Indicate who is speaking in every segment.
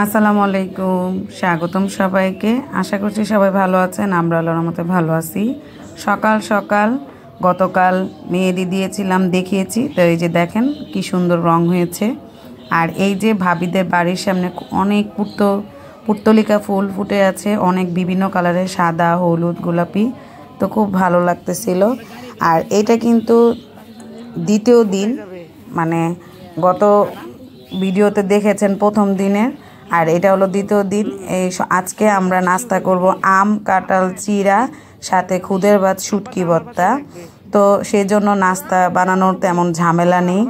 Speaker 1: আসসালামু আলাইকুম, স্বাগতম সবাইকে। আশা করছি সবাই ভালো আছেন। আমরা আল্লাহর রহমতে ভালো আছি। সকাল সকাল গতকাল মেহেদি দিয়েছিলাম, দেখিয়েছি তো। এই যে দেখেন কি সুন্দর রং হয়েছে। আর এই যে ভাবিদের বাড়ির সামনে অনেক পুর্তলিকা ফুল ফুটে আছে, অনেক বিভিন্ন কালারের, সাদা, হলুদ, গোলাপি। তো খুব ভালো লাগতেছিল। আর এটা কিন্তু দ্বিতীয় দিন, মানে গত ভিডিওতে দেখেছেন প্রথম দিনের, আর এটা হলো দ্বিতীয় দিন। এই আজকে আমরা নাস্তা করব আম, কাঁঠাল, চিড়া, সাথে খুদের ভাত, শুটকি ভর্তা। তো সেই জন্য নাস্তা বানানোর তেমন ঝামেলা নেই।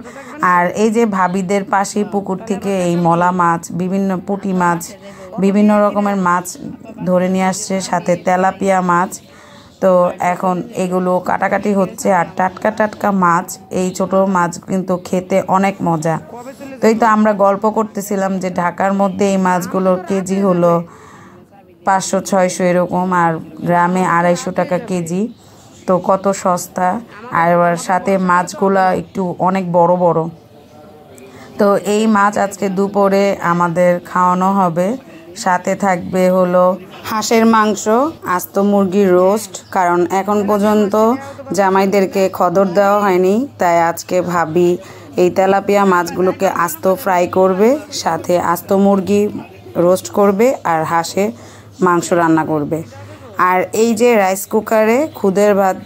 Speaker 1: আর এই যে ভাবিদের পাশে পুকুর থেকে এই মলা মাছ, বিভিন্ন পুঁটি মাছ, বিভিন্ন রকমের মাছ ধরে নিয়ে আসছে, সাথে তেলাপিয়া মাছ। তো এখন এগুলো কাটাকাটি হচ্ছে। আর টাটকা টাটকা মাছ, এই ছোট মাছ কিন্তু খেতে অনেক মজা। তো এই তো আমরা গল্প করতেছিলাম যে ঢাকার মধ্যে এই মাছগুলোর কেজি হলো 500-600 এরকম, আর গ্রামে 250 টাকা কেজি। তো কত সস্তা। আর সাথে মাছগুলা একটু অনেক বড় বড়। তো এই মাছ আজকে দুপুরে আমাদের খাওয়ানো হবে। সাথে থাকবে হলো হাঁসের মাংস, আস্ত মুরগির রোস্ট, কারণ এখন পর্যন্ত জামাইদেরকে খদর দেওয়া হয়নি। তাই আজকে ভাবি এই তেলাপিয়া মাছগুলোকে আস্ত ফ্রাই করবে, সাথে আস্ত মুরগি রোস্ট করবে, আর হাঁসের মাংস রান্না করবে। আর এই যে রাইস কুকারে খুদের ভাত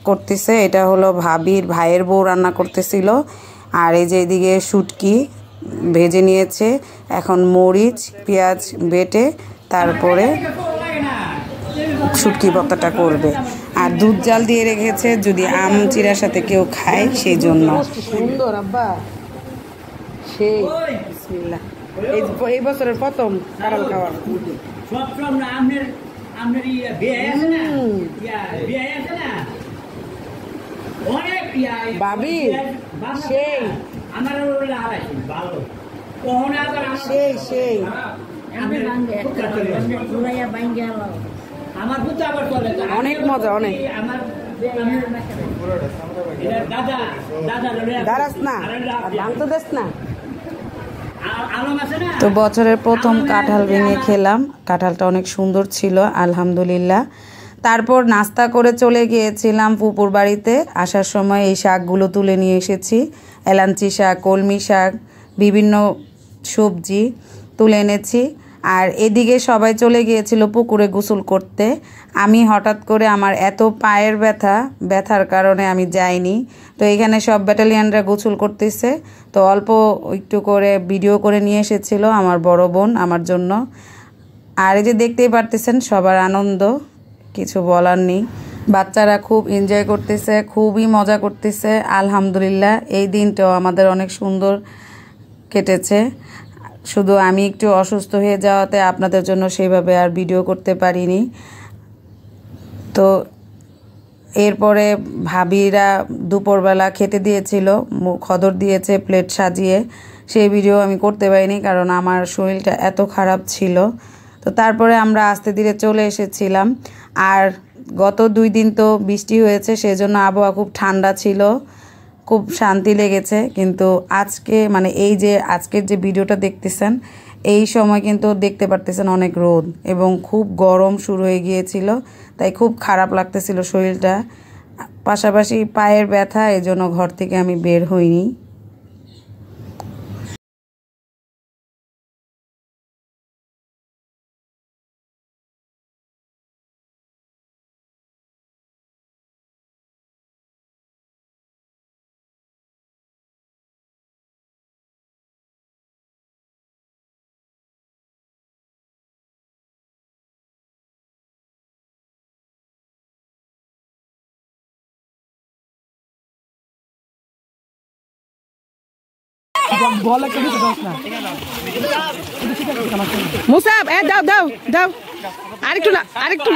Speaker 1: করতেছে, এটা হলো ভাবির ভাইয়ের বউ রান্না করতেছিল। আর এই যে এদিকে শুটকি ভেজে নিয়েছে, এখন মরিচ পেঁয়াজ বেটে তারপরে শুটকি ভর্তাটা করবে। আর দুধ জাল দিয়ে রেখেছে যদি আম চিড়ার সাথে কেউ খায় সেই জন্য।
Speaker 2: সুন্দর আব্বা, সেই বিসমিল্লাহ। এই বছরের প্রথম কাঁঠাল খাওয়া। ভাবি সেই সেই সেই অনেক মজা, অনেক। দাঁড়াস না, ভাঙতে দেস না।
Speaker 1: তো বছরের প্রথম কাঁঠাল ভেঙে খেলাম। কাঁঠালটা অনেক সুন্দর ছিল, আলহামদুলিল্লাহ। তারপর নাস্তা করে চলে গিয়েছিলাম ফুপুর বাড়িতে। আসার সময় এই শাকগুলো তুলে নিয়ে এসেছি, এলাঞ্চি শাক, কলমি শাক, বিভিন্ন সবজি তুলে এনেছি। আর এদিকে সবাই চলে গিয়েছিল পুকুরে গোসল করতে। আমি হঠাৎ করে আমার এত পায়ের ব্যথার কারণে আমি যাইনি। তো এখানে সব ব্যাটালিয়ানরা গোসল করতেছে, তো অল্প একটু করে ভিডিও করে নিয়ে এসেছিল আমার বড় বোন আমার জন্য। আর এই যে দেখতেই পারতেছেন সবার আনন্দ, কিছু বলার নেই। বাচ্চারা খুব এনজয় করতেছে, খুবই মজা করতেছে, আলহামদুলিল্লাহ। এই দিনটাও আমাদের অনেক সুন্দর কেটেছে। শুধু আমি একটু অসুস্থ হয়ে যাওয়াতে আপনাদের জন্য সেইভাবে আর ভিডিও করতে পারিনি। তো এরপরে ভাবিরা দুপুরবেলা খেতে দিয়েছিল, খদর দিয়েছে প্লেট সাজিয়ে, সেই ভিডিও আমি করতে পারিনি কারণ আমার শরীরটা এত খারাপ ছিল। তো তারপরে আমরা আস্তে ধীরে চলে এসেছিলাম। আর গত 2 দিন তো বৃষ্টি হয়েছে, সেজন্য আবহাওয়া খুব ঠান্ডা ছিল, খুব শান্তি লেগেছে। কিন্তু আজকে মানে এই যে আজকের যে ভিডিওটা দেখতেছেন, এই সময় কিন্তু দেখতে পারতেছেন অনেক রোদ এবং খুব গরম শুরু হয়ে গিয়েছিল। তাই খুব খারাপ লাগতেছিল শরীরটা, পাশাপাশি পায়ের ব্যথা, এজন্য ঘর থেকে আমি বের হইনি।
Speaker 2: মুসাব, দাও দাও দাও, আরেকটু না, আরেকটু।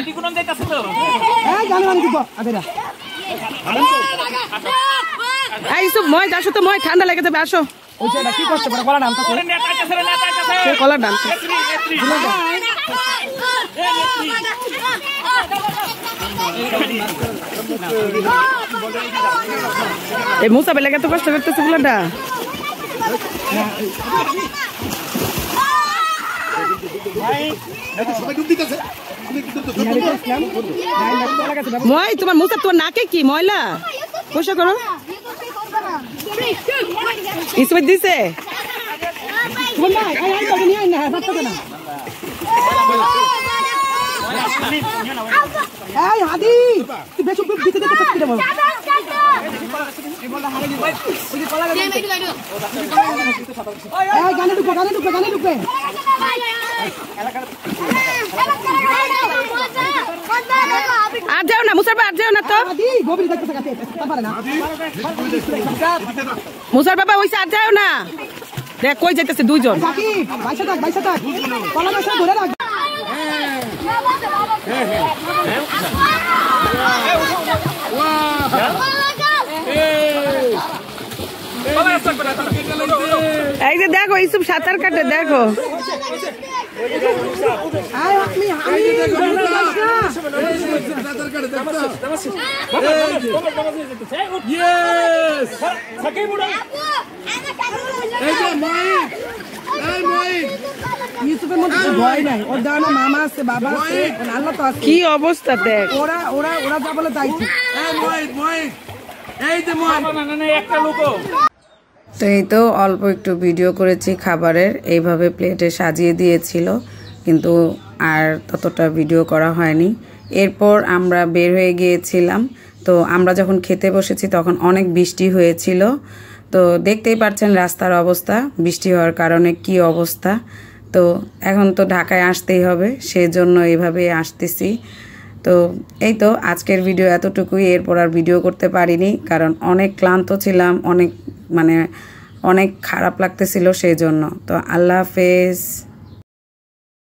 Speaker 2: মই আসো তো, মই ঠান্ডা লেগে যাবে, আসো। কি করতে পারে কলা ডান, কলা ডান। এই মুসাবের লেগে তো কষ্ট করতেছে, কলাটা মই তোমার মুসা তোমার নাকে কি ময়লা পয়সা করো ইসবে দিছে হাদি গানে ঢুকবে আর যাও না মুসার বাবা আর যাও না তো মুসার বাবা ওইসে আর যাও না দেখ কই যাইতেছে দুইজন এই যে দেখো এইসব সাঁতার কাটে দেখো কি অবস্থা দেখ ওরা ওরা ওরা যা বলে তাই
Speaker 1: তো এই তো অল্প একটু ভিডিও করেছি খাবারের, এইভাবে প্লেটে সাজিয়ে দিয়েছিল, কিন্তু আর ততটা ভিডিও করা হয়নি। এরপর আমরা বের হয়ে গিয়েছিলাম। তো আমরা যখন খেতে বসেছি তখন অনেক বৃষ্টি হয়েছিল। তো দেখতেই পাচ্ছেন রাস্তার অবস্থা, বৃষ্টি হওয়ার কারণে কি অবস্থা। তো এখন তো ঢাকায় আসতেই হবে, সেজন্য এইভাবে আসতেছি। তো এই তো আজকের ভিডিও এতটুকুই, এরপর আর ভিডিও করতে পারিনি, কারণ অনেক ক্লান্ত ছিলাম, অনেক খারাপ লাগতেছিল সেই জন্য। তো আল্লাহ হাফেজ।